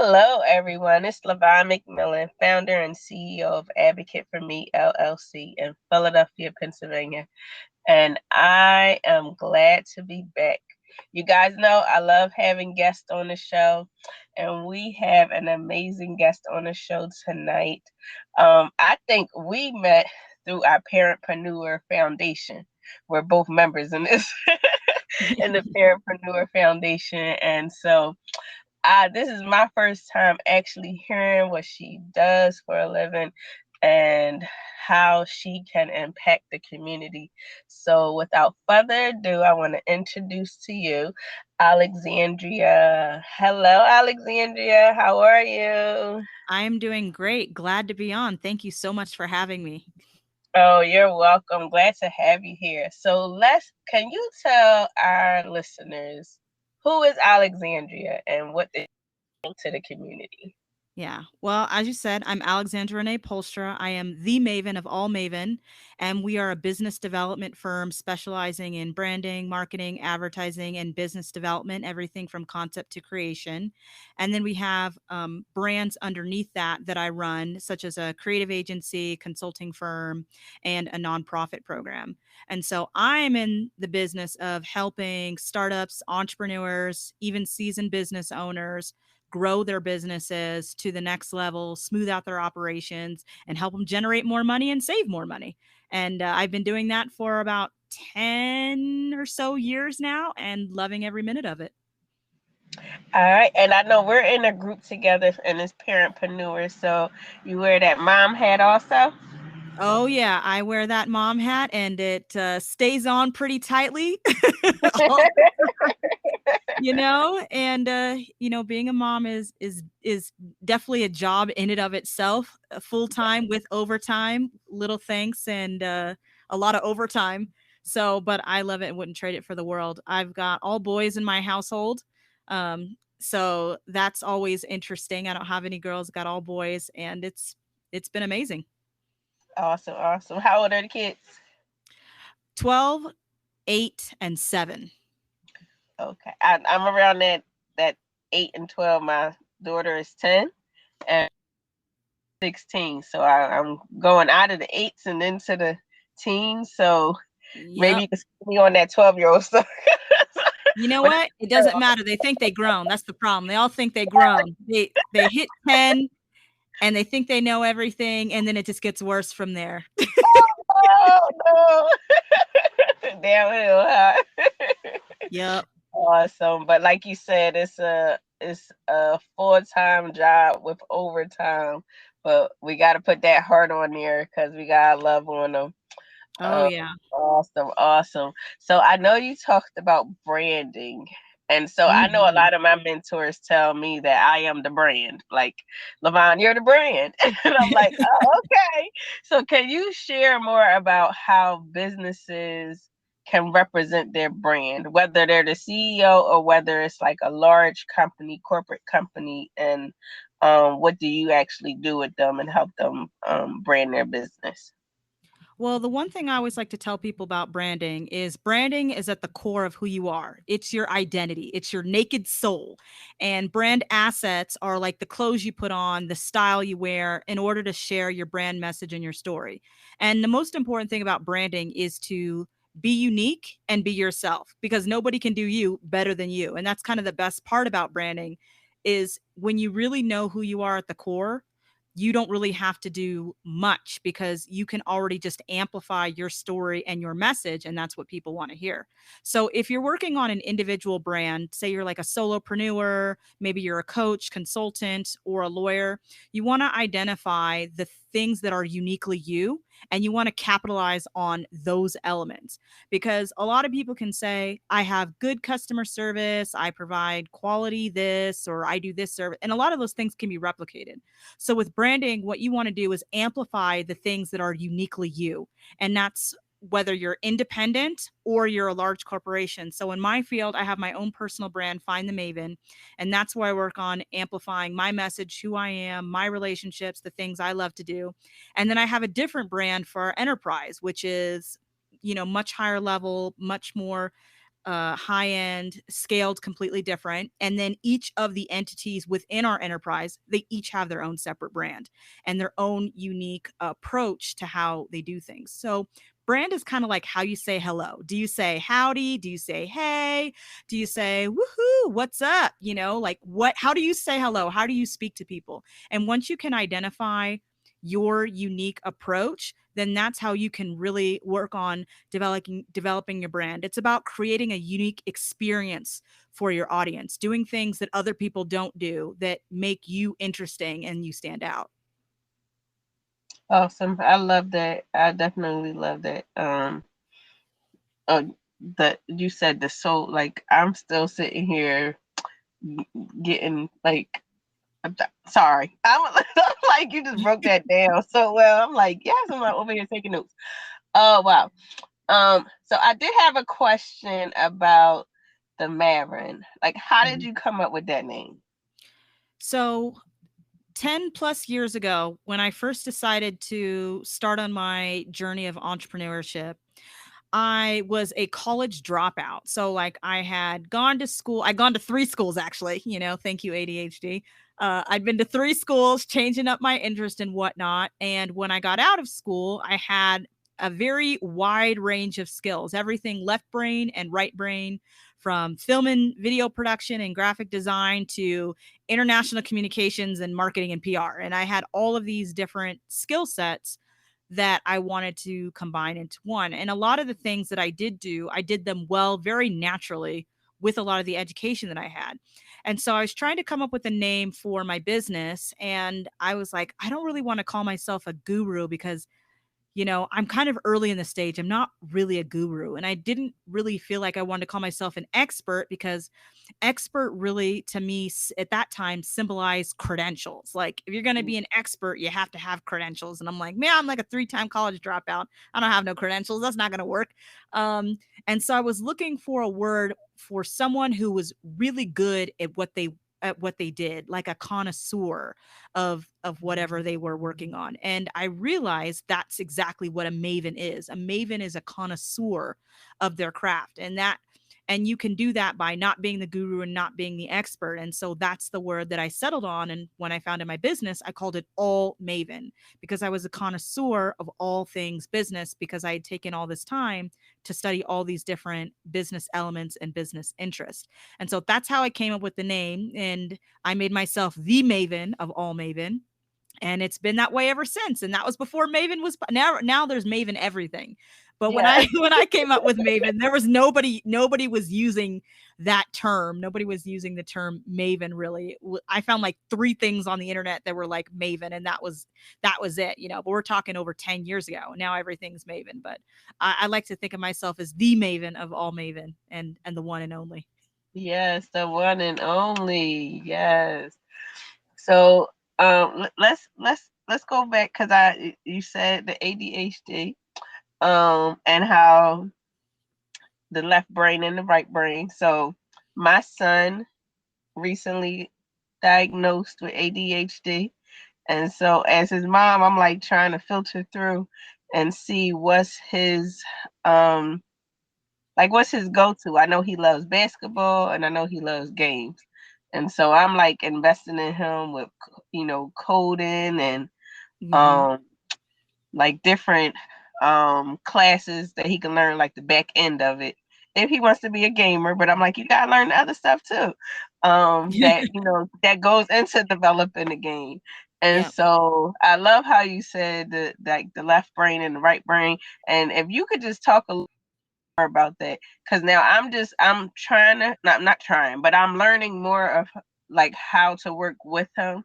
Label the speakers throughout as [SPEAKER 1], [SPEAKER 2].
[SPEAKER 1] Hello, everyone. It's LaVon McMillan, founder and CEO of Advocate for Me LLC in Philadelphia, Pennsylvania. And I am glad to be back. You guys know I love having guests on the show, and we have an amazing guest on the show tonight. I think we met through our Parentpreneur Foundation. We're both members in this in the Parentpreneur Foundation, and so this is my first time actually hearing what she does for a living and how she can impact the community. So, without further ado, I want to introduce to you Alexandria. Hello, Alexandria. How are you?
[SPEAKER 2] I'm doing great. Glad to be on. Thank you so much for having me.
[SPEAKER 1] Oh, you're welcome. Glad to have you here. So, can you tell our listeners who is Alexandria and what they bring to the community?
[SPEAKER 2] Yeah. Well, as you said, I'm Alexandra Renée Poelstra. I am the Maven of all Maven, and we are a business development firm specializing in branding, marketing, advertising, and business development, everything from concept to creation. And then we have brands underneath that I run, such as a creative agency, consulting firm, and a nonprofit program. And so I'm in the business of helping startups, entrepreneurs, even seasoned business owners grow their businesses to the next level, smooth out their operations, and help them generate more money and save more money. And I've been doing that for about 10 or so years now and loving every minute of it.
[SPEAKER 1] All right, and I know we're in a group together in this parentpreneur. So you wear that mom hat also.
[SPEAKER 2] Oh, yeah. I wear that mom hat and it stays on pretty tightly. Being a mom is definitely a job in and of itself, full time with overtime, little thanks, and a lot of overtime. So, but I love it and wouldn't trade it for the world. I've got all boys in my household. So that's always interesting. I don't have any girls, got all boys, and it's been amazing.
[SPEAKER 1] Awesome, awesome. How old are the kids?
[SPEAKER 2] 12, 8, and 7.
[SPEAKER 1] Okay, I'm around that 8 and 12. My daughter is 10 and 16. So I'm going out of the eights and into the teens. So maybe
[SPEAKER 2] Yep.
[SPEAKER 1] you can see me on that 12-year-old stuff.
[SPEAKER 2] You know what? It doesn't matter. They think they grown. That's the problem. They all think they grown. They hit 10 and they think they know everything, and then it just gets worse from there.
[SPEAKER 1] Oh no. Downhill, huh?
[SPEAKER 2] Yep.
[SPEAKER 1] Awesome. But like you said, it's a full-time job with overtime. But we got to put that heart on there because we got to love on them.
[SPEAKER 2] Oh, yeah.
[SPEAKER 1] Awesome, awesome. So I know you talked about branding. And so I know a
[SPEAKER 2] Mhm.
[SPEAKER 1] lot of my mentors tell me that I am the brand. Like, LaVon, you're the brand. And I'm like, oh, okay. So can you share more about how businesses can represent their brand, whether they're the CEO or whether it's like a large company, corporate company, and what do you actually do with them and help them brand their business?
[SPEAKER 2] Well, the one thing I always like to tell people about branding is at the core of who you are. It's your identity, it's your naked soul. And brand assets are like the clothes you put on, the style you wear in order to share your brand message and your story. And the most important thing about branding is to be unique and be yourself because nobody can do you better than you. And that's kind of the best part about branding is when you really know who you are at the core, you don't really have to do much because you can already just amplify your story and your message. And that's what people want to hear. So if you're working on an individual brand, say you're like a solopreneur, maybe you're a coach, consultant, or a lawyer, you want to identify the things that are uniquely you and you want to capitalize on those elements because a lot of people can say, I have good customer service, I provide quality this, or I do this service. And a lot of those things can be replicated. So with branding, what you want to do is amplify the things that are uniquely you. And that's whether you're independent or you're a large corporation. So in my field, I have my own personal brand, Find the Maven. And that's where I work on amplifying my message, who I am, my relationships, the things I love to do. And then I have a different brand for our enterprise, which is, much higher level, much more high end, scaled completely different. And then each of the entities within our enterprise, they each have their own separate brand and their own unique approach to how they do things. So brand is kind of like how you say hello. Do you say howdy? Do you say hey? Do you say woohoo? What's up? You know, like what, how do you say hello? How do you speak to people? And once you can identify your unique approach, then that's how you can really work on developing your brand. It's about creating a unique experience for your audience, doing things that other people don't do that make you interesting and you stand out.
[SPEAKER 1] Awesome. I love that. I definitely love that. Uh, the you said the soul. Like I'm still sitting here getting like. Sorry, I'm like you just broke that down so well. I'm like, yes, I'm like over here taking notes. Oh wow. So I did have a question about the MAVEN. Like, how did
[SPEAKER 2] Mhm.
[SPEAKER 1] you come up with that name?
[SPEAKER 2] So 10 plus years ago, when I first decided to start on my journey of entrepreneurship, I was a college dropout. So like I had gone to school, I'd gone to 3 schools actually, you know, thank you ADHD. I'd been to 3 schools, changing up my interest and whatnot. And when I got out of school, I had a very wide range of skills, everything left brain and right brain, from film and video production and graphic design to international communications and marketing and PR. And I had all of these different skill sets that I wanted to combine into one. And a lot of the things that I did do, I did them well, very naturally with a lot of the education that I had. And so I was trying to come up with a name for my business. And I was like, I don't really want to call myself a guru because, you know, I'm kind of early in the stage. I'm not really a guru. And I didn't really feel like I wanted to call myself an expert because expert really to me at that time symbolized credentials. Like if you're going to be an expert, you have to have credentials. And I'm like, man, I'm like a 3-time college dropout. I don't have no credentials. That's not going to work. Um, and so I was looking for a word for someone who was really good at what they did, like a connoisseur of whatever they were working on. And I realized that's exactly what a maven is. A maven is a connoisseur of their craft. And you can do that by not being the guru and not being the expert. And so that's the word that I settled on. And when I founded my business, I called it All Maven because I was a connoisseur of all things business because I had taken all this time to study all these different business elements and business interests. And so that's how I came up with the name. And I made myself the Maven of All Maven, and it's been that way ever since. And that was before Maven was now there's Maven everything. But when I
[SPEAKER 1] Yeah.
[SPEAKER 2] when I came up with Maven, there was nobody was using that term. Nobody was using the term Maven really. I found like 3 things on the internet that were like Maven, and that was it, you know. But we're talking over 10 years ago. Now everything's Maven. But I like to think of myself as the Maven of all Maven and the one and only.
[SPEAKER 1] Yes, the one and only. Yes. So let's go back because I you said the ADHD and how the left brain and the right brain. So my son recently diagnosed with ADHD. And so as his mom, I'm like trying to filter through and see um what's his go-to. I know he loves basketball and I know he loves games. And so I'm like investing in him with coding and
[SPEAKER 2] Mm-hmm.
[SPEAKER 1] um like different classes that he can learn like the back end of it if he wants to be a gamer. But I'm like, you gotta learn the other stuff too, that that goes into developing the game. And
[SPEAKER 2] Yeah.
[SPEAKER 1] so I love how you said the left brain and the right brain. And if you could just talk a little more about that, because now I'm trying to, not trying, but I'm learning more of like how to work with him,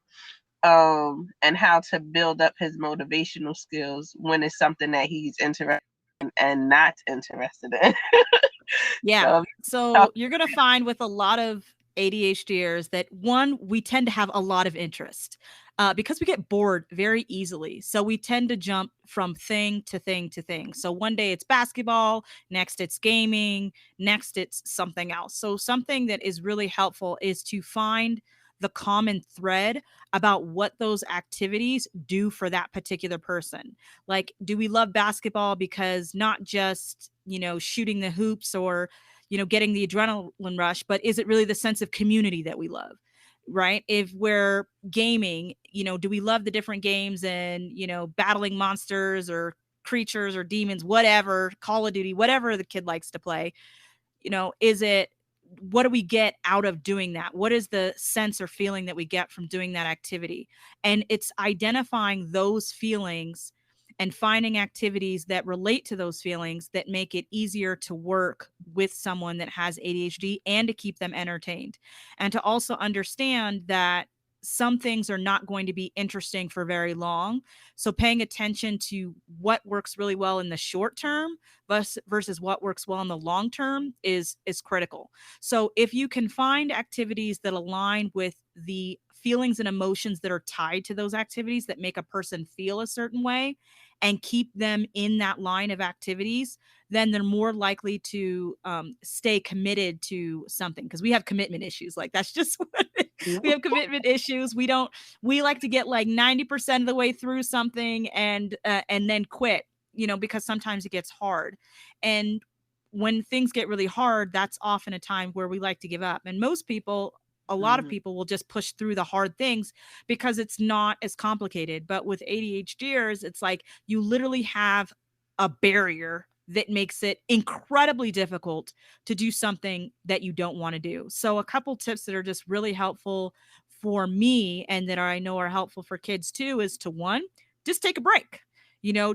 [SPEAKER 1] and how to build up his motivational skills when it's something that he's interested in and not interested in.
[SPEAKER 2] Yeah.
[SPEAKER 1] So
[SPEAKER 2] So
[SPEAKER 1] talk.
[SPEAKER 2] you're going to find with a lot of ADHDers that one, we tend to have a lot of interest because we get bored very easily. So we tend to jump from thing to thing to thing. So one day it's basketball, next it's gaming, next it's something else. So something that is really helpful is to find the common thread about what those activities do for that particular person. Like, do we love basketball because not just, you know, shooting the hoops or, getting the adrenaline rush, but is it really the sense of community that we love? Right? If we're gaming, do we love the different games and, battling monsters or creatures or demons, whatever, Call of Duty, whatever the kid likes to play? Is it, what do we get out of doing that? What is the sense or feeling that we get from doing that activity? And it's identifying those feelings and finding activities that relate to those feelings that make it easier to work with someone that has ADHD and to keep them entertained. And to also understand that some things are not going to be interesting for very long. So paying attention to what works really well in the short term versus what works well in the long term is critical. So if you can find activities that align with the feelings and emotions that are tied to those activities that make a person feel a certain way and keep them in that line of activities, then they're more likely to stay committed to something, because we have commitment issues. Like, that's just what we have commitment issues. We like to get like 90% of the way through something and then quit, because sometimes it gets hard. And when things get really hard, that's often a time where we like to give up. And most people, a lot of people will just push through the hard things because it's not as complicated. But with ADHDers, it's like you literally have a barrier that makes it incredibly difficult to do something that you don't want to do. So a couple tips that are just really helpful for me and that I know are helpful for kids too is to, one, just take a break.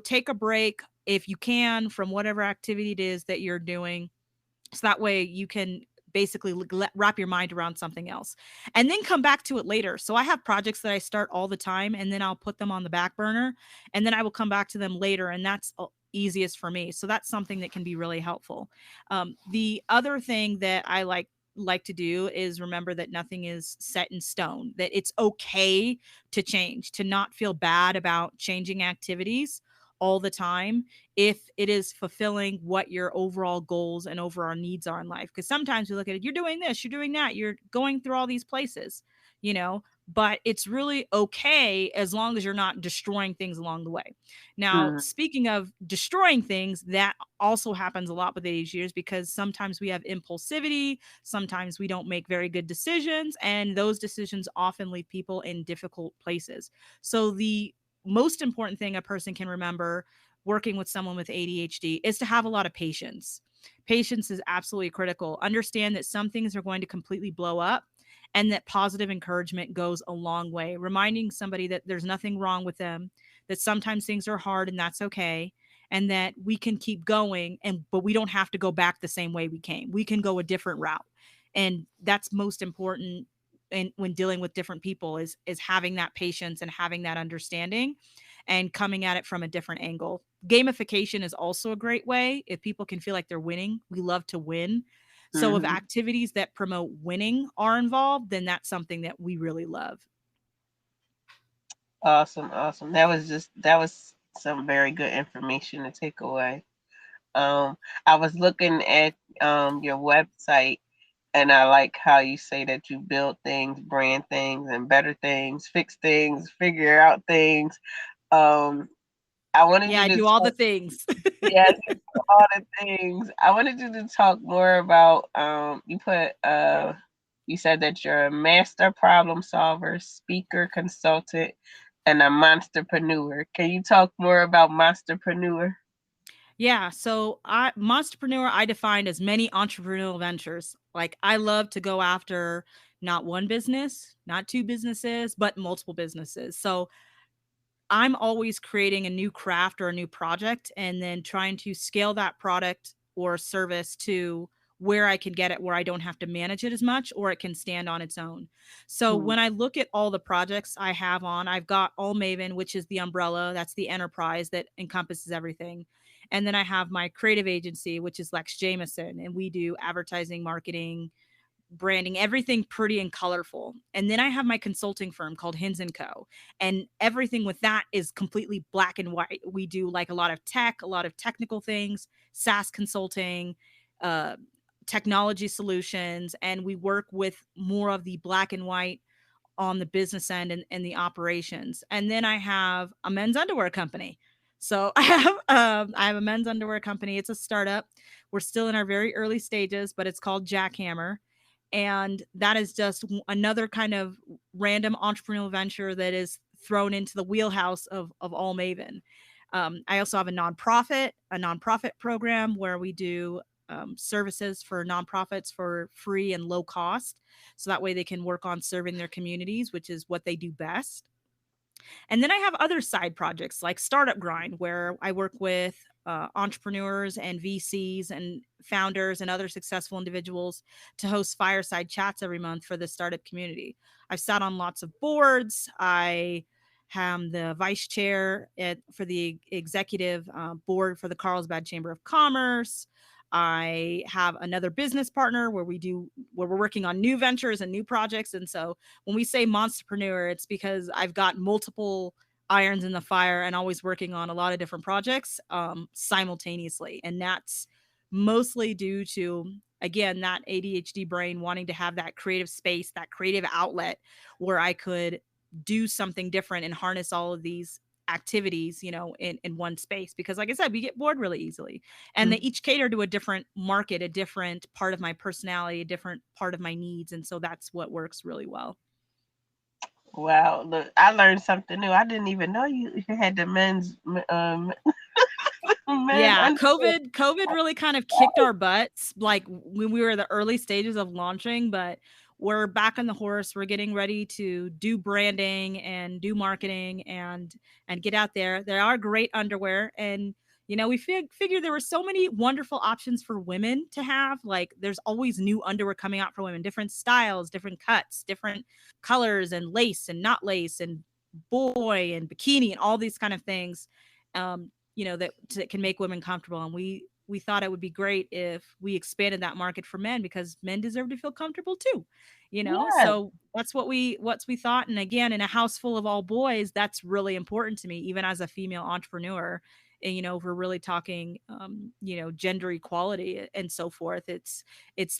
[SPEAKER 2] Take a break if you can from whatever activity it is that you're doing. So that way you can basically wrap your mind around something else and then come back to it later. So I have projects that I start all the time and then I'll put them on the back burner and then I will come back to them later. And that's easiest for me. So that's something that can be really helpful. The other thing that I like to do is remember that nothing is set in stone, that it's okay to change, to not feel bad about changing activities all the time if it is fulfilling what your overall goals and overall needs are in life. Because sometimes we look at it, you're doing this, you're doing that, you're going through all these places, but it's really okay as long as you're not destroying things along the way. Now, speaking of destroying things, that also happens a lot with ADHDers because sometimes we have impulsivity, sometimes we don't make very good decisions, and those decisions often leave people in difficult places. So the most important thing a person can remember working with someone with ADHD is to have a lot of patience. Patience is absolutely critical. Understand that some things are going to completely blow up and that positive encouragement goes a long way. Reminding somebody that there's nothing wrong with them, that sometimes things are hard and that's okay, and that we can keep going but we don't have to go back the same way we came. We can go a different route. And that's most important and when dealing with different people is having that patience and having that understanding and coming at it from a different angle. Gamification is also a great way. If people can feel like they're winning, we love to win. So if activities that promote winning are involved, then that's something that we really love.
[SPEAKER 1] Awesome, awesome. That was some very good information to take away. I was looking at your website, and I like how you say that you build things, brand things, and better things, fix things, figure out things. Um, I wanted
[SPEAKER 2] Yeah,
[SPEAKER 1] you
[SPEAKER 2] I
[SPEAKER 1] to
[SPEAKER 2] do all the
[SPEAKER 1] talk,
[SPEAKER 2] things.
[SPEAKER 1] yes, all the things. I wanted you to talk more about. You said that you're a master problem solver, speaker, consultant, and a monsterpreneur. Can you talk more about monsterpreneur?
[SPEAKER 2] Yeah, so monsterpreneur I defined as many entrepreneurial ventures. Like, I love to go after not one business, not two businesses, but multiple businesses. So I'm always creating a new craft or a new project and then trying to scale that product or service to where I can get it where I don't have to manage it as much or it can stand on its own. So
[SPEAKER 1] Hmm.
[SPEAKER 2] when I look at all the projects I have on, I've got All Maven, which is the umbrella, that's the enterprise that encompasses everything. And then I have my creative agency, which is Lex Jameson, and we do advertising, marketing, branding, everything pretty and colorful. And then I have my consulting firm called Hins and Co. And everything with that is completely black and white. We do like a lot of tech, a lot of technical things, SaaS consulting, uh, technology solutions, and we work with more of the black and white on the business end and the operations. And then I have a men's underwear company. So I have a men's underwear company. It's a startup. We're still in our very early stages, but it's called Jackhammer. And that is just another kind of random entrepreneurial venture that is thrown into the wheelhouse of all Maven. I also have a nonprofit program where we do services for nonprofits for free and low cost. So that way they can work on serving their communities, which is what they do best. And then I have other side projects like Startup Grind, where I work with entrepreneurs and VCs and founders and other successful individuals to host fireside chats every month for the startup community. I've sat on lots of boards. I am the vice chair for the executive board for the Carlsbad Chamber of Commerce. I have another business partner where we're working on new ventures and new projects. And so when we say monsterpreneur, it's because I've got multiple irons in the fire and always working on a lot of different projects simultaneously. And that's mostly due to, again, that ADHD brain wanting to have that creative space, that creative outlet where I could do something different and harness all of these activities, in one space. Because like I said, we get bored really easily. And they each cater to a different market, a different part of my personality, a different part of my needs. And so that's what works really well.
[SPEAKER 1] Wow, look, I learned something new. I didn't even know you had the men's
[SPEAKER 2] Yeah,
[SPEAKER 1] underwear.
[SPEAKER 2] COVID really kind of kicked our butts, like, when we were in the early stages of launching, but we're back on the horse. We're getting ready to do branding and do marketing and get out there. There are great underwear, and we figured there were so many wonderful options for women to have. Like, there's always new underwear coming out for women, different styles, different cuts, different colors, and lace and not lace, and boy and bikini and all these kind of things. That can make women comfortable. And we thought it would be great if we expanded that market for men, because men deserve to feel comfortable too.
[SPEAKER 1] Yes,
[SPEAKER 2] So that's what we thought. And again, in a house full of all boys, that's really important to me, even as a female entrepreneur. And if we're really talking gender equality and so forth, it's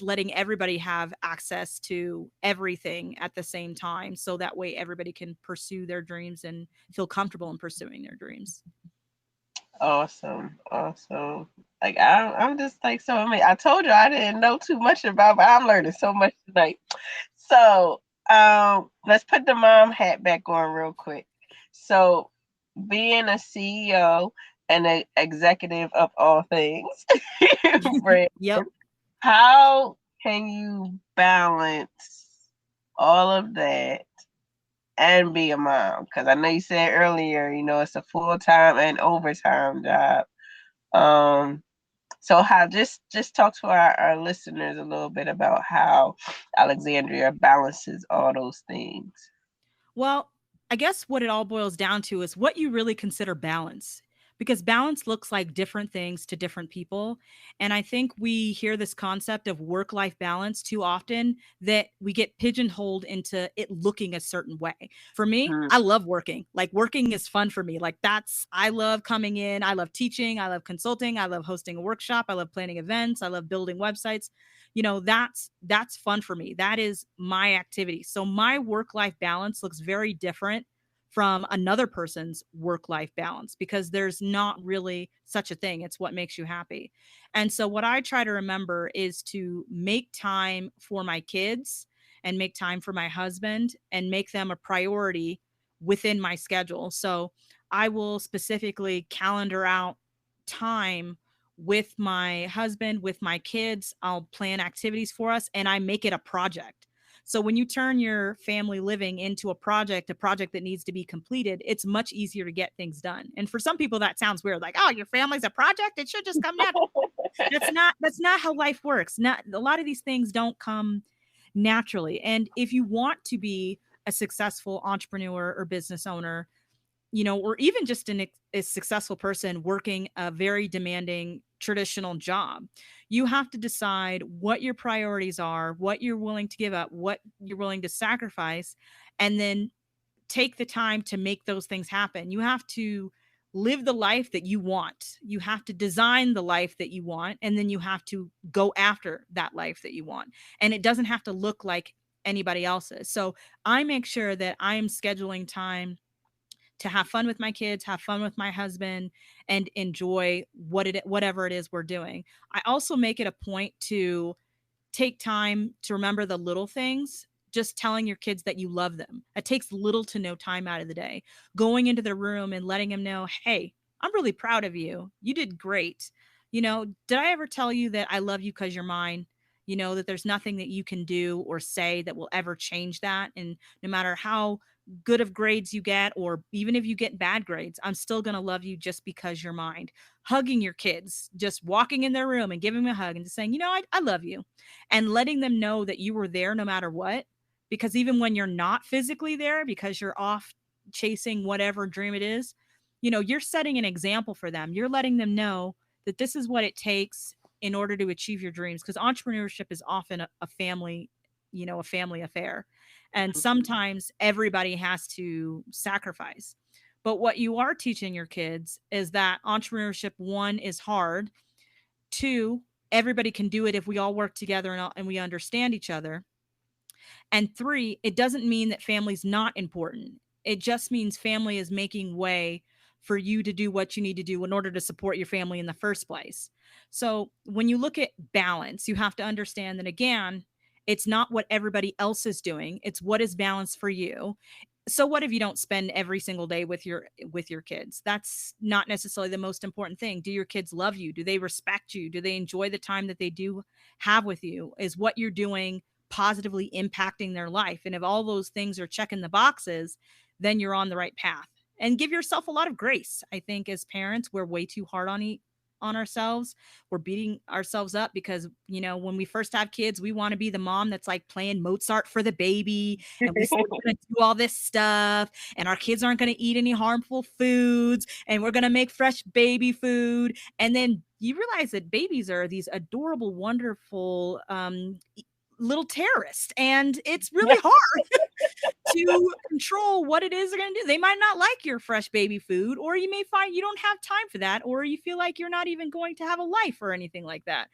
[SPEAKER 2] letting everybody have access to everything at the same time, so that way everybody can pursue their dreams and feel comfortable in pursuing their dreams.
[SPEAKER 1] awesome, awesome. Like I'm just like so. I mean, I told you I didn't know too much about, but I'm learning so much tonight. So, let's put the mom hat back on real quick. So, being a CEO and an executive of all things, Brand,
[SPEAKER 2] Yep.
[SPEAKER 1] how can you balance all of that and be a mom? Because I know you said earlier, it's a full time and overtime job. Um, so how just talk to our listeners a little bit about how Alexandria balances all those things.
[SPEAKER 2] Well, I guess what it all boils down to is what you really consider balance. Because balance looks like different things to different people. And I think we hear this concept of work life balance too often, that we get pigeonholed into it looking a certain way. For me,
[SPEAKER 1] Mm.
[SPEAKER 2] I love working. Like, working is fun for me. Like, I love coming in. I love teaching. I love consulting. I love hosting a workshop. I love planning events. I love building websites. That's fun for me. That is my activity. So my work life balance looks very different from another person's work life balance, because there's not really such a thing. It's what makes you happy. And so what I try to remember is to make time for my kids and make time for my husband and make them a priority within my schedule. So I will specifically calendar out time with my husband, with my kids. I'll plan activities for us, and I make it a project. So when you turn your family living into a project that needs to be completed, it's much easier to get things done. And for some people that sounds weird, like, "Oh, your family's a project? It should just come natural." That's not how life works. Not a lot of these things don't come naturally. And if you want to be a successful entrepreneur or business owner, or even just a successful person working a very demanding traditional job, you have to decide what your priorities are, what you're willing to give up, what you're willing to sacrifice, and then take the time to make those things happen. You have to live the life that you want. You have to design the life that you want, and then you have to go after that life that you want. And it doesn't have to look like anybody else's. So I make sure that I am scheduling time to have fun with my kids, have fun with my husband, and enjoy whatever it is we're doing. I also make it a point to take time to remember the little things. Just telling your kids that you love them. It takes little to no time out of the day. Going into their room and letting them know, hey, I'm really proud of you. You did great. Did I ever tell you that I love you because you're mine? That there's nothing that you can do or say that will ever change that. And no matter how good of grades you get, or even if you get bad grades, I'm still going to love you just because you're mine. Hugging your kids, just walking in their room and giving them a hug and just saying, I love you, and letting them know that you were there no matter what. Because even when you're not physically there, because you're off chasing whatever dream it is, you're setting an example for them. You're letting them know that this is what it takes in order to achieve your dreams. Because entrepreneurship is often a family, a family affair. And sometimes everybody has to sacrifice. But what you are teaching your kids is that entrepreneurship, one, is hard. Two, everybody can do it if we all work together and we understand each other. And three, it doesn't mean that family's not important. It just means family is making way for you to do what you need to do in order to support your family in the first place. So when you look at balance, you have to understand that, again, it's not what everybody else is doing. It's what is balance for you. So what if you don't spend every single day with your kids? That's not necessarily the most important thing. Do your kids love you? Do they respect you? Do they enjoy the time that they do have with you? Is what you're doing positively impacting their life? And if all those things are checking the boxes, then you're on the right path. And give yourself a lot of grace. I think as parents, we're way too hard on ourselves. We're beating ourselves up because, when we first have kids, we want to be the mom that's like playing Mozart for the baby. And we say we're going to do all this stuff, and our kids aren't going to eat any harmful foods, and we're going to make fresh baby food. And then you realize that babies are these adorable, wonderful, little terrorists. And it's really hard to control what it is they're going to do. They might not like your fresh baby food, or you may find you don't have time for that, or you feel like you're not even going to have a life or anything like that.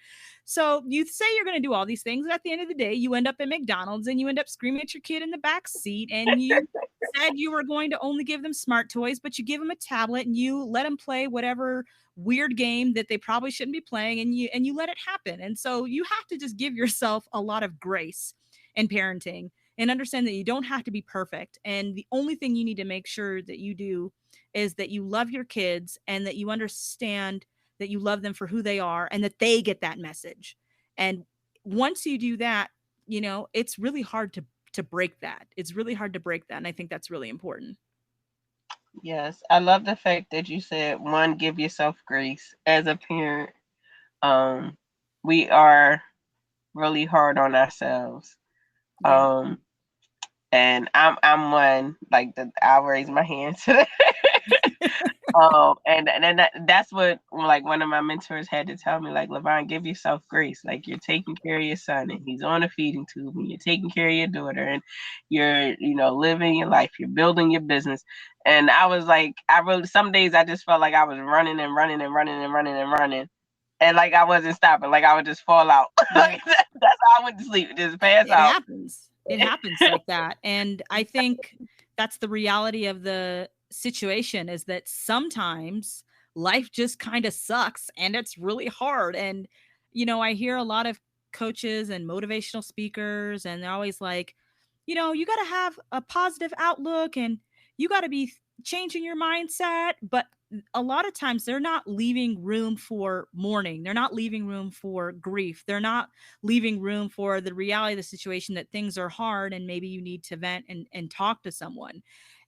[SPEAKER 2] So you say you're going to do all these things, and at the end of the day, you end up at McDonald's and you end up screaming at your kid in the back seat, and you said you were going to only give them smart toys, but you give them a tablet and you let them play whatever weird game that they probably shouldn't be playing, and you let it happen. And so you have to just give yourself a lot of grace in parenting, and understand that you don't have to be perfect. And the only thing you need to make sure that you do is that you love your kids, and that you understand that you love them for who they are, and that they get that message. And once you do that, it's really hard to break that. It's really hard to break that. And I think that's really important.
[SPEAKER 1] Yes, I love the fact that you said, one, give yourself grace. As a parent, um, we are really hard on ourselves.
[SPEAKER 2] Yeah.
[SPEAKER 1] Um, and I'm one, like, I'll raise my hand to that. And that's what, like, one of my mentors had to tell me, like, LaVon, give yourself grace. Like, you're taking care of your son, and he's on a feeding tube, and you're taking care of your daughter, and you're, living your life, you're building your business. And I was like, some days I just felt like I was running and running and running and running and running. And like I wasn't stopping, like I would just fall out. Like, that's how I went to sleep, just pass
[SPEAKER 2] It
[SPEAKER 1] out.
[SPEAKER 2] happens. It happens like that. And I think that's the reality of the situation, is that sometimes life just kind of sucks and it's really hard. And, I hear a lot of coaches and motivational speakers, and they're always like, you got to have a positive outlook, and you got to be changing your mindset. But a lot of times they're not leaving room for mourning. They're not leaving room for grief. They're not leaving room for the reality of the situation, that things are hard and maybe you need to vent and talk to someone.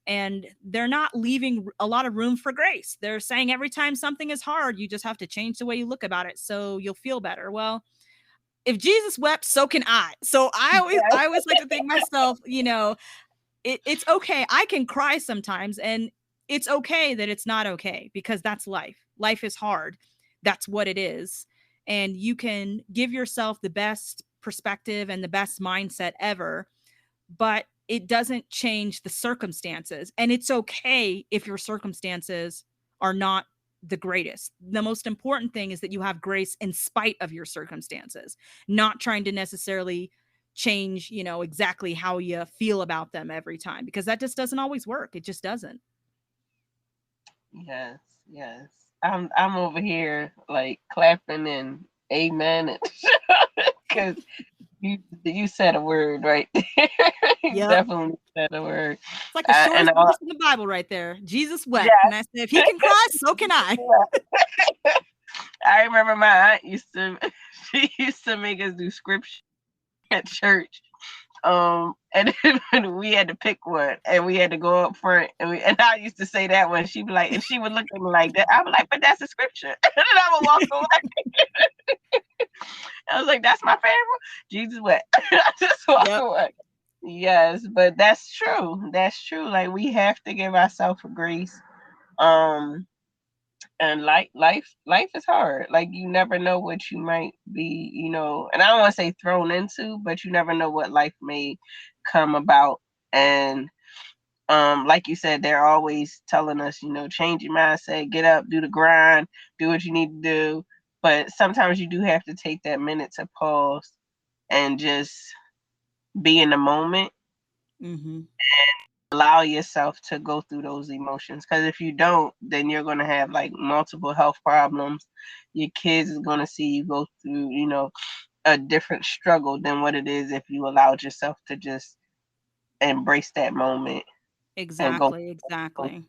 [SPEAKER 2] And they're not leaving a lot of room for grace. They're saying every time something is hard, you just have to change the way you look about it so you'll feel better. Well, if Jesus wept, so can I. So I always like to think myself, it's okay. I can cry sometimes, and it's okay that it's not okay, because that's life. Life is hard. That's what it is. And you can give yourself the best perspective and the best mindset ever, but it doesn't change the circumstances. And it's okay if your circumstances are not the greatest. The most important thing is that you have grace in spite of your circumstances, not trying to necessarily change, exactly how you feel about them every time, because that just doesn't always work. It just doesn't.
[SPEAKER 1] Yes, yes. I'm over here like clapping and amen because you said a word right there. You
[SPEAKER 2] Yep.
[SPEAKER 1] definitely said a word.
[SPEAKER 2] It's like the
[SPEAKER 1] And
[SPEAKER 2] shortest
[SPEAKER 1] all,
[SPEAKER 2] verse in the Bible right there. Jesus wept. And
[SPEAKER 1] yeah.
[SPEAKER 2] I said, if he can cry, so can I.
[SPEAKER 1] I remember my aunt used to she used to make us do scripture at church. And then we had to pick one, and we had to go up front, and I used to say that one. She'd be like, and she would look at me like that. I was like, but that's a scripture, and then I would walk away. I was like, that's my favorite. Jesus wept. I just walk
[SPEAKER 2] Yep.
[SPEAKER 1] away. Yes, but that's true. That's true. Like we have to give ourselves a grace. Um, and life is hard. Like you never know what you might be, and I don't want to say thrown into, but you never know what life may come about. And like you said, they're always telling us, change your mindset, get up, do the grind, do what you need to do. But sometimes you do have to take that minute to pause and just be in the moment,
[SPEAKER 2] Mm-hmm.
[SPEAKER 1] allow yourself to go through those emotions, because if you don't, then you're going to have like multiple health problems. Your kids is going to see you go through a different struggle than what it is if you allowed yourself to just embrace that moment and go,
[SPEAKER 2] Exactly.
[SPEAKER 1] go
[SPEAKER 2] Exactly.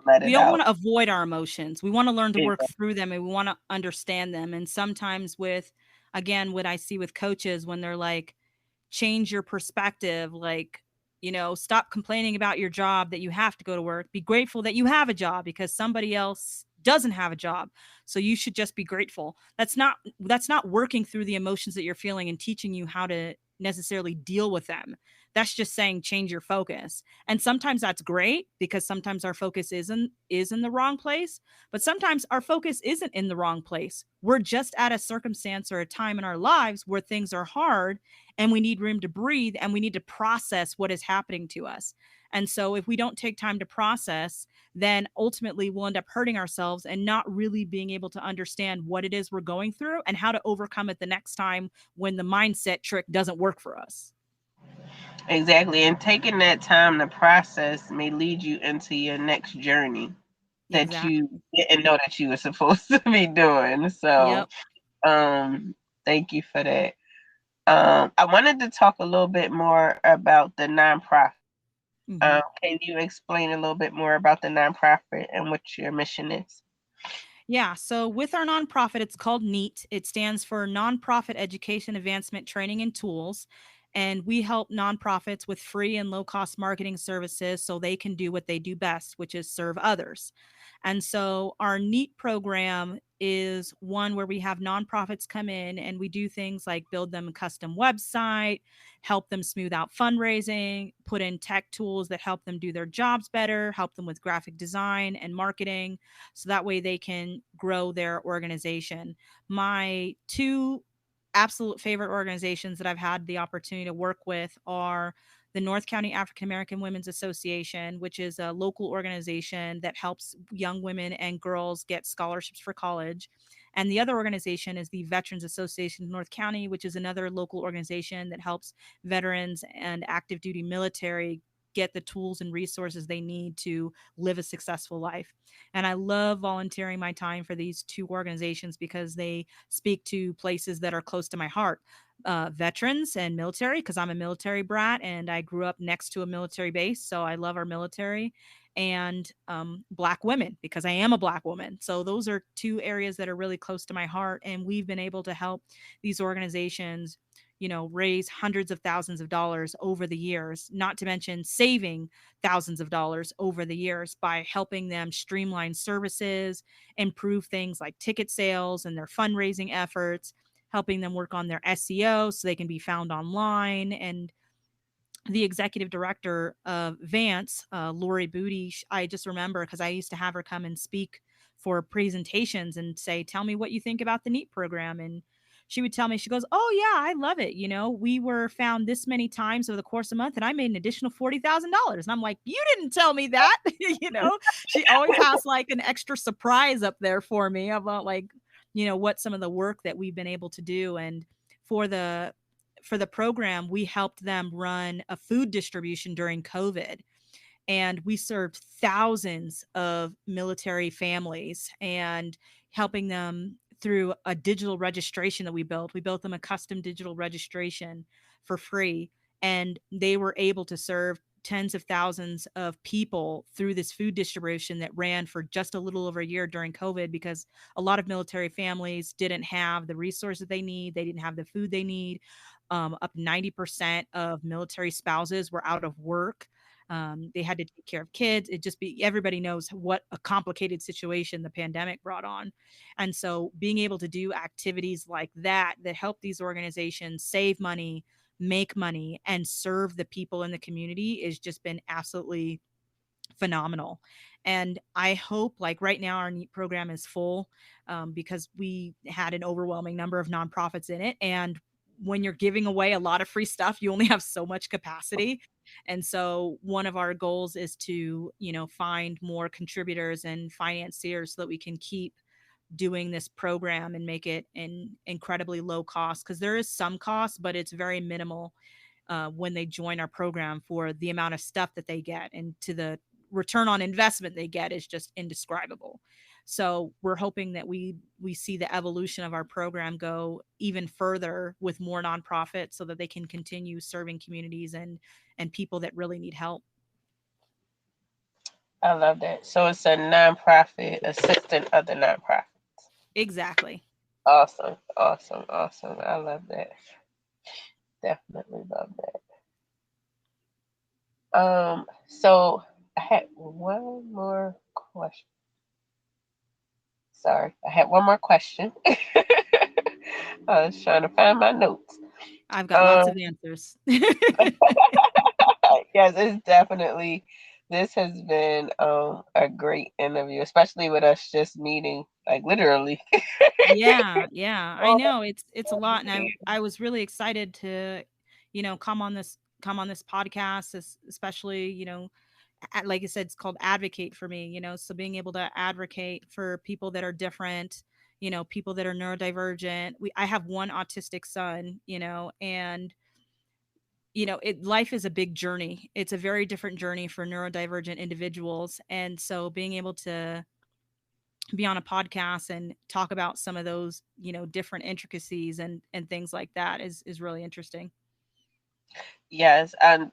[SPEAKER 1] let
[SPEAKER 2] We
[SPEAKER 1] it
[SPEAKER 2] don't want
[SPEAKER 1] out.
[SPEAKER 2] to avoid our emotions. We want to learn to
[SPEAKER 1] Yeah,
[SPEAKER 2] work through them and we want to understand them. And sometimes with, again, what I see with coaches when they're like, change your perspective, like, stop complaining about your job that you have to go to work. Be grateful that you have a job because somebody else doesn't have a job. So you should just be grateful. That's not working through the emotions that you're feeling and teaching you how to necessarily deal with them. That's just saying change your focus. And sometimes that's great because sometimes our focus is in the wrong place, but sometimes our focus isn't in the wrong place. We're just at a circumstance or a time in our lives where things are hard and we need room to breathe and we need to process what is happening to us. And so if we don't take time to process, then ultimately we'll end up hurting ourselves and not really being able to understand what it is we're going through and how to overcome it the next time when the mindset trick doesn't work for us.
[SPEAKER 1] exactly. And taking that time to process may lead you into your next journey that you
[SPEAKER 2] Exactly.
[SPEAKER 1] didn't know that you were supposed to be doing. So,
[SPEAKER 2] Yep.
[SPEAKER 1] um, thank you for that. I wanted to talk a little bit more about the nonprofit.
[SPEAKER 2] Hmm.
[SPEAKER 1] Can you explain a little bit more about the nonprofit and what your mission is?
[SPEAKER 2] Yeah. So with our nonprofit, it's called NEAT. It stands for Nonprofit Education Advancement Training and Tools. And we help nonprofits with free and low cost marketing services so they can do what they do best, which is serve others. And so our NEAT program is one where we have nonprofits come in and we do things like build them a custom website, help them smooth out fundraising, put in tech tools that help them do their jobs better, help them with graphic design and marketing so that way they can grow their organization. My two absolute favorite organizations that I've had the opportunity to work with are the North County African American Women's Association, which is a local organization that helps young women and girls get scholarships for college. And the other organization is the Veterans Association of North County, which is another local organization that helps veterans and active duty military get the tools and resources they need to live a successful life. And I love volunteering my time for these two organizations because they speak to places that are close to my heart. Veterans and military, because I'm a military brat and I grew up next to a military base. So I love our military. And Black women, because I am a Black woman. So those are two areas that are really close to my heart. And we've been able to help these organizations raise hundreds of thousands of dollars over the years, not to mention saving thousands of dollars over the years by helping them streamline services, improve things like ticket sales and their fundraising efforts, helping them work on their SEO so they can be found online. And the executive director of Vance, Lori Booty, I just remember because I used to have her come and speak for presentations and say, tell me what you think about the NEAT program. And she would tell me, she goes, oh, yeah, I love it. We were found this many times over the course of a month and I made an additional $40,000. And I'm like, you didn't tell me that. She always has like an extra surprise up there for me about like, what some of the work that we've been able to do. And for the program, we helped them run a food distribution during COVID. and we served thousands of military families and helping them through a digital registration that we built. We built them a custom digital registration for free, and they were able to serve tens of thousands of people through this food distribution that ran for just a little over a year during COVID, because a lot of military families didn't have the resources they need. They didn't have the food they need. Up 90% of military spouses were out of work. They had to take care of kids. Everybody knows what a complicated situation the pandemic brought on. And so being able to do activities like that help these organizations save money, make money, and serve the people in the community has just been absolutely phenomenal. And I hope, like right now, our NEAT program is full, because we had an overwhelming number of nonprofits in it. And when you're giving away a lot of free stuff, you only have so much capacity. And so one of our goals is to, find more contributors and financiers so that we can keep doing this program and make it an incredibly low cost, because there is some cost, but it's very minimal when they join our program for the amount of stuff that they get, and to the return on investment they get is just indescribable. So we're hoping that we see the evolution of our program go even further with more nonprofits so that they can continue serving communities and people that really need help.
[SPEAKER 1] I love that. So it's a nonprofit assisting other nonprofits.
[SPEAKER 2] Exactly.
[SPEAKER 1] Awesome, awesome, awesome. I love that. Definitely love that. So I had one more question. Sorry, I had one more question. I was trying to find my notes.
[SPEAKER 2] I've got lots
[SPEAKER 1] Um,
[SPEAKER 2] of answers.
[SPEAKER 1] yes, it's definitely. This has been a great interview, especially with us just meeting, like literally.
[SPEAKER 2] Yeah, yeah, I
[SPEAKER 1] Oh,
[SPEAKER 2] know it's a lot, and I was really excited to, come on this podcast, especially, like I said, it's called Advocate for me, so being able to advocate for people that are different, people that are neurodivergent. I have one autistic son, and life is a big journey. It's a very different journey for neurodivergent individuals, and so being able to be on a podcast and talk about some of those, different intricacies and things like that is really interesting.
[SPEAKER 1] yes, and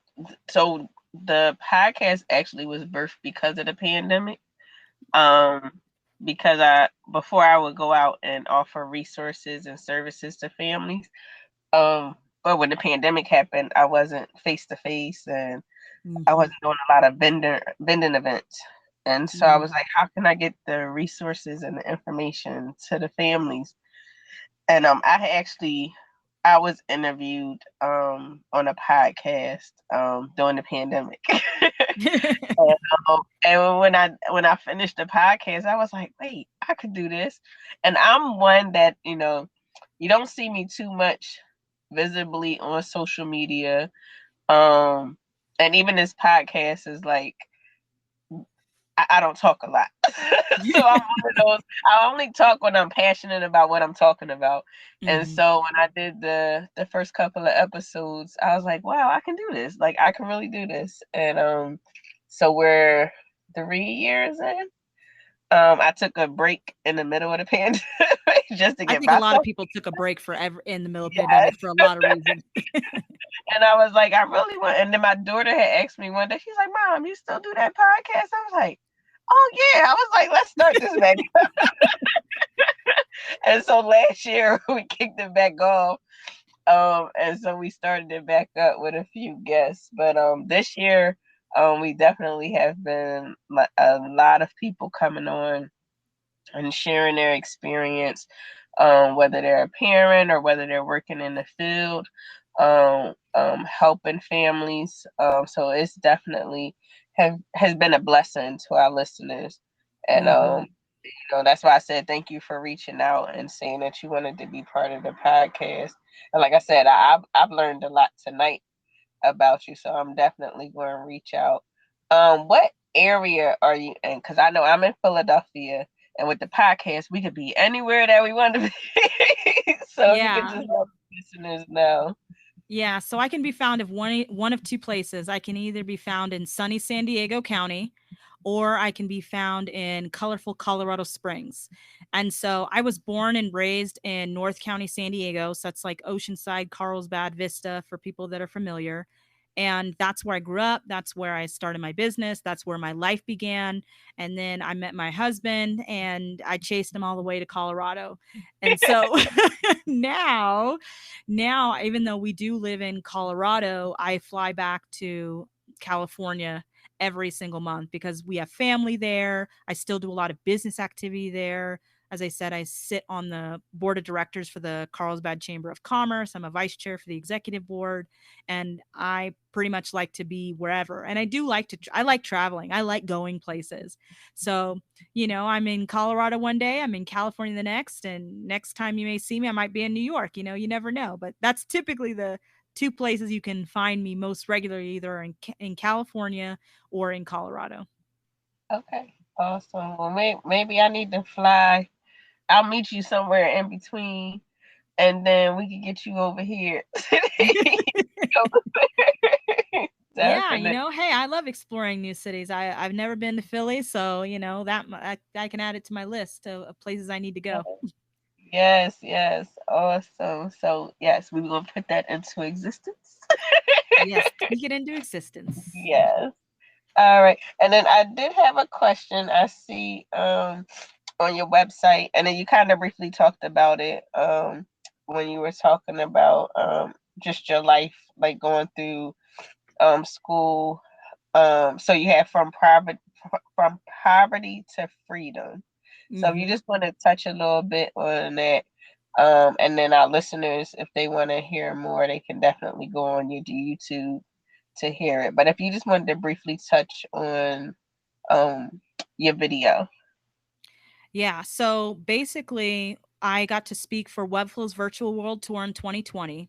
[SPEAKER 1] so the podcast actually was birthed because of the pandemic. Um, because I before I would go out and offer resources and services to families. But when the pandemic happened, I wasn't face to face, and I
[SPEAKER 2] Mhm.
[SPEAKER 1] wasn't doing a lot of vending events. And so I
[SPEAKER 2] Mm.
[SPEAKER 1] was like, how can I get the resources and the information to the families? And I was interviewed on a podcast during the pandemic. And when I finished the podcast, I was like, wait, I could do this. And I'm one that, you don't see me too much visibly on social media. Um and even this podcast is like I don't talk a lot. So I'm one of those, I only talk when I'm passionate about what I'm talking about. And
[SPEAKER 2] Mhm.
[SPEAKER 1] so when I did the first couple of episodes, I was like, wow, I can do this. Like I can really do this. And so we're 3 years in. I took a break in the middle of the pandemic just to
[SPEAKER 2] I
[SPEAKER 1] get
[SPEAKER 2] think a lot of
[SPEAKER 1] myself.
[SPEAKER 2] people took a break in the middle of the pandemic
[SPEAKER 1] Yes.
[SPEAKER 2] for a lot of reasons.
[SPEAKER 1] And I was like, I really want, and then my daughter had asked me one day, she's like, Mom, you still do that podcast? I was like, oh yeah. I was like, let's start this back. And so last year we kicked it back off. And so we started it back up with a few guests. But this year, we definitely have been a lot of people coming on and sharing their experience, whether they're a parent or whether they're working in the field, helping families. So it's definitely has been a blessing to our listeners. And
[SPEAKER 2] Mhm.
[SPEAKER 1] that's why I said thank you for reaching out and saying that you wanted to be part of the podcast. And like I said, I've learned a lot tonight about you, so I'm definitely going to reach out. What area are you in? Because I know I'm in Philadelphia, and with the podcast, we could be anywhere that we want to be. So if you could
[SPEAKER 2] Yeah.
[SPEAKER 1] just let listeners know.
[SPEAKER 2] Yeah, so I can be found of one of two places. I can either be found in sunny San Diego County, or I can be found in colorful Colorado Springs. And so I was born and raised in North County, San Diego. So that's like Oceanside, Carlsbad, Vista for people that are familiar. And that's where I grew up. That's where I started my business. That's where my life began. And then I met my husband and I chased him all the way to Colorado. And so now, even though we do live in Colorado, I fly back to California every single month because we have family there. I still do a lot of business activity there. As I said, I sit on the board of directors for the Carlsbad Chamber of Commerce. I'm a vice chair for the executive board, and I pretty much like to be wherever. And I do like to, I like traveling. I like going places. So, I'm in Colorado one day, I'm in California the next, and next time you may see me, I might be in New York. You never know. But that's typically the two places you can find me most regularly, either in California or in Colorado.
[SPEAKER 1] Okay, awesome. Well, maybe I need to fly. I'll meet you somewhere in between, and then we can get you over here.
[SPEAKER 2] Yeah,
[SPEAKER 1] Definitely.
[SPEAKER 2] hey, I love exploring new cities. I've never been to Philly, so I can add it to my list of places I need to go.
[SPEAKER 1] Yes, yes, awesome. So yes, we will put that into existence.
[SPEAKER 2] Yes, speak it into existence.
[SPEAKER 1] Yes. All right. And then I did have a question. I see on your website, and then you kind of briefly talked about it when you were talking about just your life, like going through school. So you have from poverty to freedom. So if you
[SPEAKER 2] Hmm.
[SPEAKER 1] just want to touch a little bit on that, and then our listeners, if they want to hear more, they can definitely go on your YouTube to hear it. But if you just wanted to briefly touch on um your video.
[SPEAKER 2] Yeah, so basically, I got to speak for Webflow's Virtual World Tour in 2020.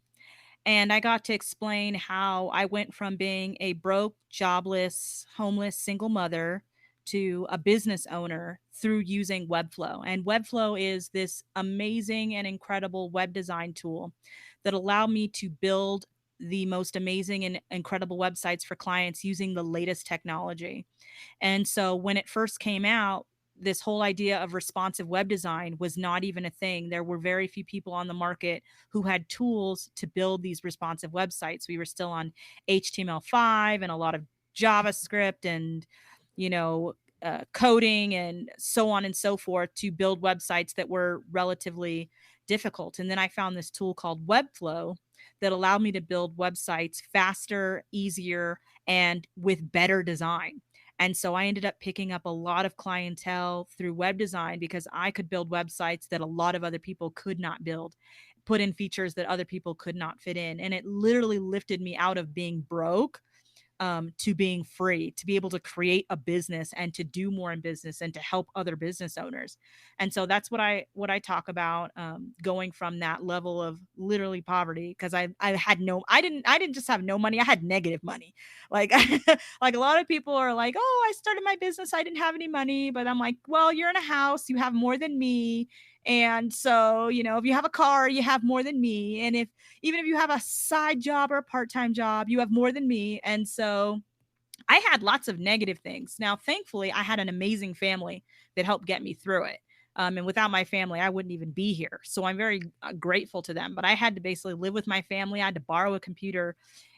[SPEAKER 2] And I got to explain how I went from being a broke, jobless, homeless single mother to a business owner through using Webflow. And Webflow is this amazing and incredible web design tool that allowed me to build the most amazing and incredible websites for clients using the latest technology. And so when it first came out, this whole idea of responsive web design was not even a thing. There were very few people on the market who had tools to build these responsive websites. We were still on HTML5 and a lot of JavaScript and, you know, coding and so on and so forth to build websites that were relatively difficult. And then I found this tool called Webflow that allowed me to build websites faster, easier, and with better design. And so I ended up picking up a lot of clientele through web design because I could build websites that a lot of other people could not build, put in features that other people could not fit in. And it literally lifted me out of being broke to being free, to be able to create a business and to do more in business and to help other business owners. And so that's what I talk about, going from that level of literally poverty, because I had no, I didn't just have no money, I had negative money. Like like a lot of people are like, oh, I started my business, I didn't have any money, but I'm like, well, you're in a house, you have more than me. And so, if you have a car, you have more than me. And if even if you have a side job or a part-time job, you have more than me. And so I had lots of negative things. Now, thankfully, I had an amazing family that helped get me through it. And without my family, I wouldn't even be here. So I'm very grateful to them. But I had to basically live with my family. I had to borrow a computer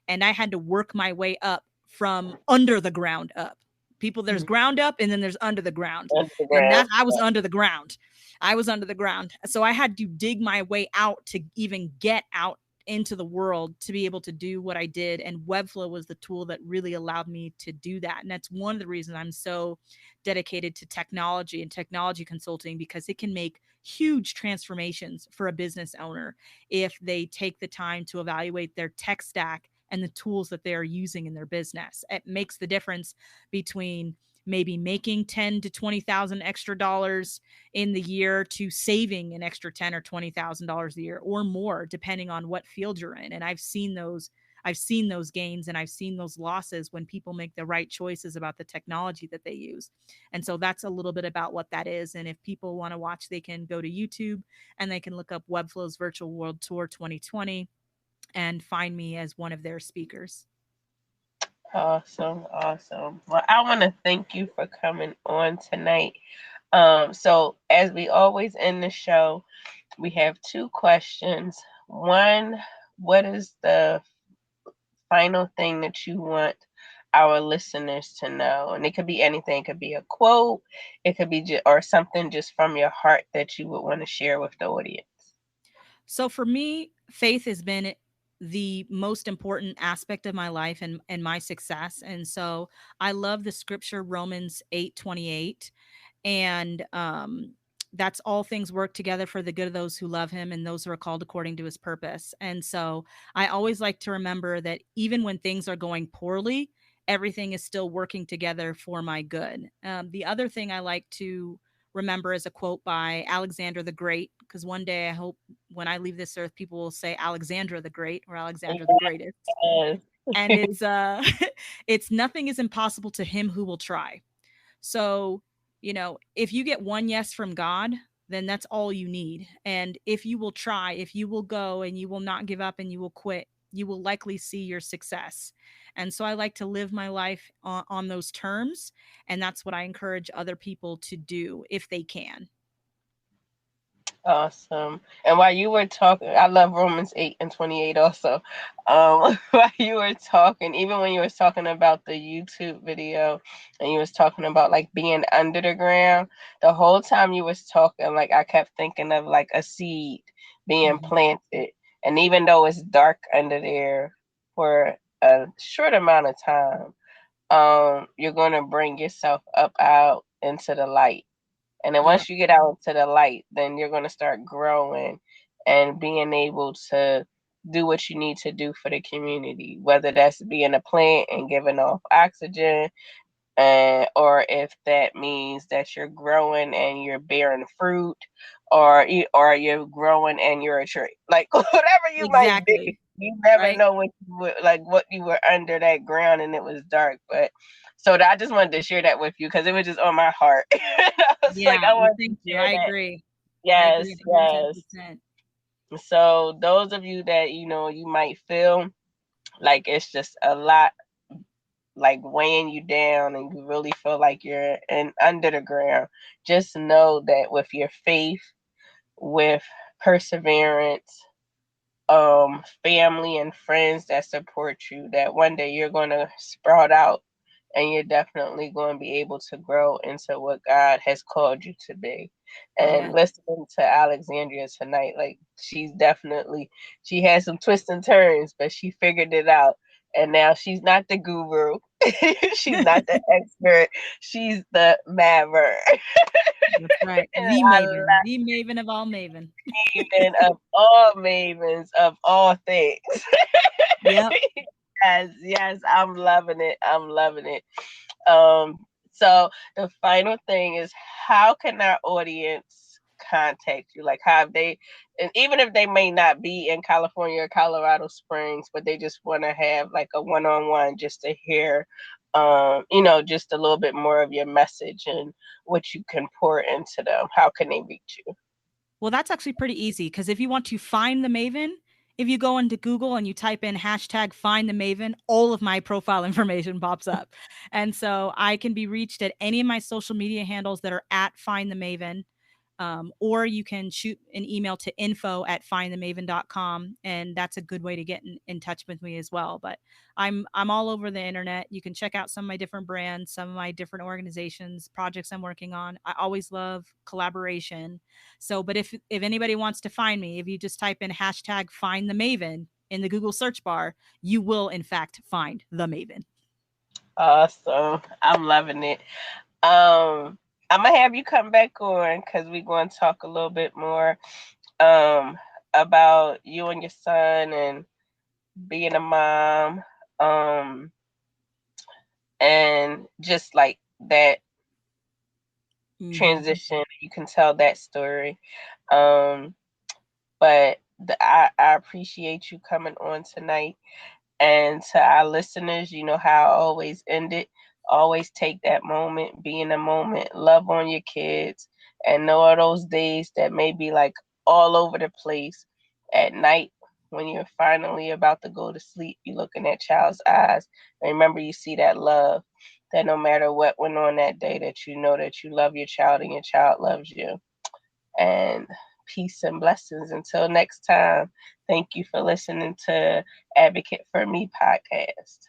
[SPEAKER 2] and I had to work my way up from under the ground up. People, there's ground up and then there's under the ground. And
[SPEAKER 1] Instagram.
[SPEAKER 2] I was under the ground. I was under the ground. So I had to dig my way out to even get out into the world to be able to do what I did. And Webflow was the tool that really allowed me to do that. And that's one of the reasons I'm so dedicated to technology and technology consulting, because it can make huge transformations for a business owner if they take the time to evaluate their tech stack and the tools that they are using in their business. It makes the difference between maybe making 10 to 20,000 extra dollars in the year to saving an extra 10 or $20,000 a year or more, depending on what field you're in. And I've seen those gains and I've seen those losses when people make the right choices about the technology that they use. And so that's a little bit about what that is. And if people want to watch, they can go to YouTube and they can look up Webflow's Virtual World Tour 2020. and find me as one of their speakers.
[SPEAKER 1] Awesome, awesome. Well, I want to thank you for coming on tonight. So as we always end the show, we have two questions. One, what is the final thing that you want our listeners to know? And it could be anything. It could be a quote. It could be or something just from your heart that you would want to share with the audience.
[SPEAKER 2] So for me, faith has been the most important aspect of my life and my success. And so I love the scripture Romans 8:28. And that's all things work together for the good of those who love him and those who are called according to his purpose. And so I always like to remember that even when things are going poorly, everything is still working together for my good. The other thing I like to remember is a quote by Alexander the Great, because one day I hope when I leave this earth, people will say Alexandra the Great or Alexandra the Greatest.
[SPEAKER 1] Yes.
[SPEAKER 2] And it's it's nothing is impossible to him who will try. So, if you get one yes from God, then that's all you need. And if you will try, if you will go and you will not give up and you will quit, you will likely see your success. And so I like to live my life on those terms. And that's what I encourage other people to do if they can.
[SPEAKER 1] Awesome. And while you were talking, I love Romans 8:28 also. While you were talking, even when you were talking about the YouTube video and you was talking about like being under the ground, the whole time you was talking, like I kept thinking of like a seed being
[SPEAKER 2] Mhm.
[SPEAKER 1] planted. And even though it's dark under there for a short amount of time, you're gonna bring yourself up out into the light. And then
[SPEAKER 2] Yeah,
[SPEAKER 1] once you get out into the light, then you're going to start growing and being able to do what you need to do for the community, whether that's being a plant and giving off oxygen, or if that means that you're growing and you're bearing fruit, or you're growing and you're a tree, like whatever you might be.
[SPEAKER 2] exactly.
[SPEAKER 1] You never
[SPEAKER 2] Right.
[SPEAKER 1] know what you were, like what you were under that ground and it was dark. But so I just wanted to share that with you because it was just on my heart. I was like,
[SPEAKER 2] Yeah.
[SPEAKER 1] I
[SPEAKER 2] Well,
[SPEAKER 1] wanted to
[SPEAKER 2] thank you.
[SPEAKER 1] share
[SPEAKER 2] I
[SPEAKER 1] that.
[SPEAKER 2] agree. I agree
[SPEAKER 1] Yes, yes.
[SPEAKER 2] 110%.
[SPEAKER 1] So those of you that you might feel like it's just a lot like weighing you down and you really feel like you're in under the ground, just know that with your faith, with perseverance, family and friends that support you, that one day you're going to sprout out and you're definitely going to be able to grow into what God has called you to be. And
[SPEAKER 2] Yeah.
[SPEAKER 1] listening to Alexandria tonight, like she had some twists and turns, but she figured it out. And now she's not the guru. She's not the expert. She's the maver.
[SPEAKER 2] That's right.
[SPEAKER 1] And
[SPEAKER 2] The
[SPEAKER 1] I
[SPEAKER 2] Maven, the Maven of all Maven.
[SPEAKER 1] Maven of all mavens of all things.
[SPEAKER 2] Yep.
[SPEAKER 1] Yes, yes, I'm loving it. I'm loving it. Um, so the final thing is, how can our audience contact you? Like, how have they, and even if they may not be in California or Colorado Springs, but they just want to have like a one-on-one just to hear, just a little bit more of your message and what you can pour into them. How can they reach you?
[SPEAKER 2] Well, that's actually pretty easy because if you want to find the Maven, if you go into Google and you type in hashtag find the Maven, all of my profile information pops up. And so I can be reached at any of my social media handles that are at find the Maven. Or you can shoot an email to info@findthemaven.com, and that's a good way to get in touch with me as well. But I'm all over the internet. You can check out some of my different brands, some of my different organizations, projects I'm working on. I always love collaboration. So, but if anybody wants to find me, if you just type in hashtag find the Maven in the Google search bar, you will in fact find the Maven.
[SPEAKER 1] Awesome. I'm loving it. Um, I'm gonna have you come back on because we're going to talk a little bit more um about you and your son and being a mom, and just like that
[SPEAKER 2] Mm-hmm.
[SPEAKER 1] transition. You can tell that story. Um, but I appreciate you coming on tonight. And to our listeners, you know how I always end it. Always take that moment, be in the moment, love on your kids, and know all those days that may be like all over the place at night. when you're finally about to go to sleep, you look in that child's eyes. And remember, you see that love, that no matter what went on that day, that you know that you love your child and your child loves you. And peace and blessings. Until next time, thank you for listening to Advocate for Me podcast.